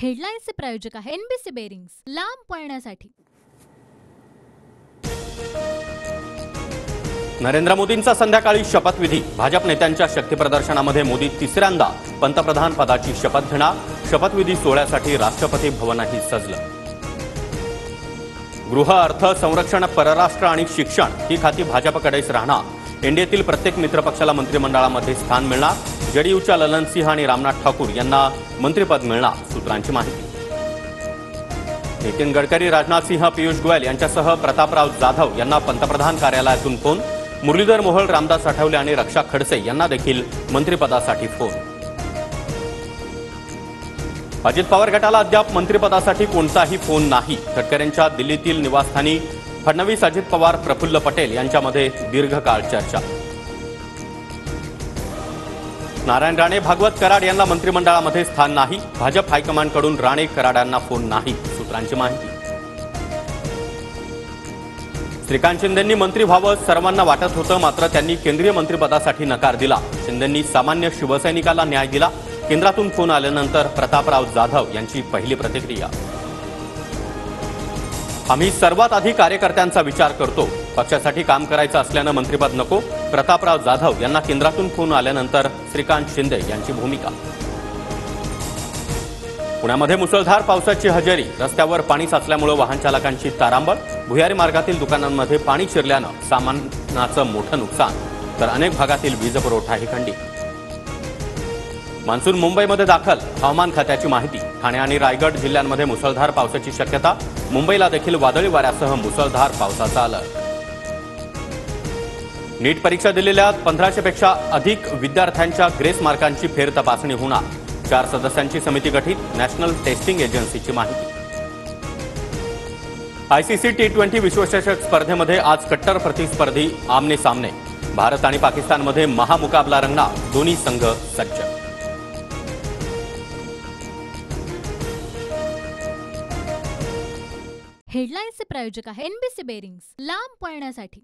हेडलाईन्सचे प्रायोजक आहे NBC bearings, लांब पळण्यासाठी। नरेंद्र मोदींचा संध्याकाळी शपथविधी। भाजप नेत्यांच्या शक्तीप्रदर्शनामध्ये मोदी तिसऱ्यांदा पंतप्रधान पदाची शपथ घेणार। शपथविधी सोहळ्यासाठी राष्ट्रपती भवनही सजलं। गृह, अर्थ, संरक्षण, परराष्ट्र आणि शिक्षण ही खाती भाजपकडेच राहणार। एनडीएतील प्रत्येक मित्रपक्षाला मंत्रिमंडळामध्ये स्थान मिळणार। जेडीयूच्या ललन सिंह आणि रामनाथ ठाकूर यांना मंत्रिपद मिळणार, सूत्रांची माहिती। नितीन गडकरी, राजनाथ सिंह, पीयूष गोयल यांच्यासह प्रतापराव जाधव यांना पंतप्रधान कार्यालयातून फोन। मुरलीधर मोहोळ, रामदास आठवले आणि रक्षा खडसे यांना देखील मंत्रिपदासाठी फोन। अजित पवार गटाला अद्याप मंत्रिपदासाठी कोणताही फोन नाही। गडकरींच्या दिल्लीतील निवासस्थानी फडणवीस, अजित पवार, प्रफुल्ल पटेल यांच्यामध्ये दीर्घकाळ चर्चा। नारायण राणे, भागवत कराड यांना मंत्रिमंडळामध्ये स्थान नाही। भाजप हायकमांडकडून राणे, कराड यांना फोन नाही, सूत्रांची माहिती। श्रीकांत शिंदेंनी मंत्री व्हावं सर्वांना वाटत होतं, मात्र त्यांनी केंद्रीय मंत्रिपदासाठी नकार दिला। शिंदेंनी सामान्य शिवसैनिकाला न्याय दिला। केंद्रातून फोन आल्यानंतर प्रतापराव जाधव यांची पहिली प्रतिक्रिया। आम्ही सर्वात आधी कार्यकर्त्यांचा विचार करतो। पक्षासाठी काम करायचं असल्यानं मंत्रिपद नको। प्रतापराव जाधव यांना केंद्रातून फोन आल्यानंतर श्रीकांत शिंदे यांची भूमिका। पुण्यामध्ये मुसळधार पावसाची हजेरी। रस्त्यावर पाणी साचल्यामुळे वाहन चालकांची तारांबळ। भुयारी मार्गातील दुकानांमध्ये पाणी शिरल्यानं सामानाचं मोठं नुकसान, तर अनेक भागातील वीज पुरवठाही खंडित। मान्सून मुंबईमध्ये दाखल, हवामान खात्याची माहिती। ठाणे आणि रायगड जिल्ह्यांमध्ये मुसळधार पावसाची शक्यता। मुंबईला देखील वादळी वाऱ्यासह मुसळधार पावसाचा अलर्ट। नीट परीक्षा दिलेल्या 1500 पेक्षा अधिक विद्यार्थ्यांच्या ग्रेस मार्कांची फेर तपासणी होणार। 4 सदस्यांची समिती गठीत, नॅशनल टेस्टिंग एजन्सीची माहिती। आयसीसी T20 विश्वचषक स्पर्धेमध्ये आज कट्टर प्रतिस्पर्धी आमने सामने। भारत आणि पाकिस्तानमध्ये महामुकाबला रंगणार। दोन्ही संघ सज्ज। हेडलाईन्सचे प्रायोजक आहे एनबीसी बेरिंग्स, लांब पळण्यासाठी।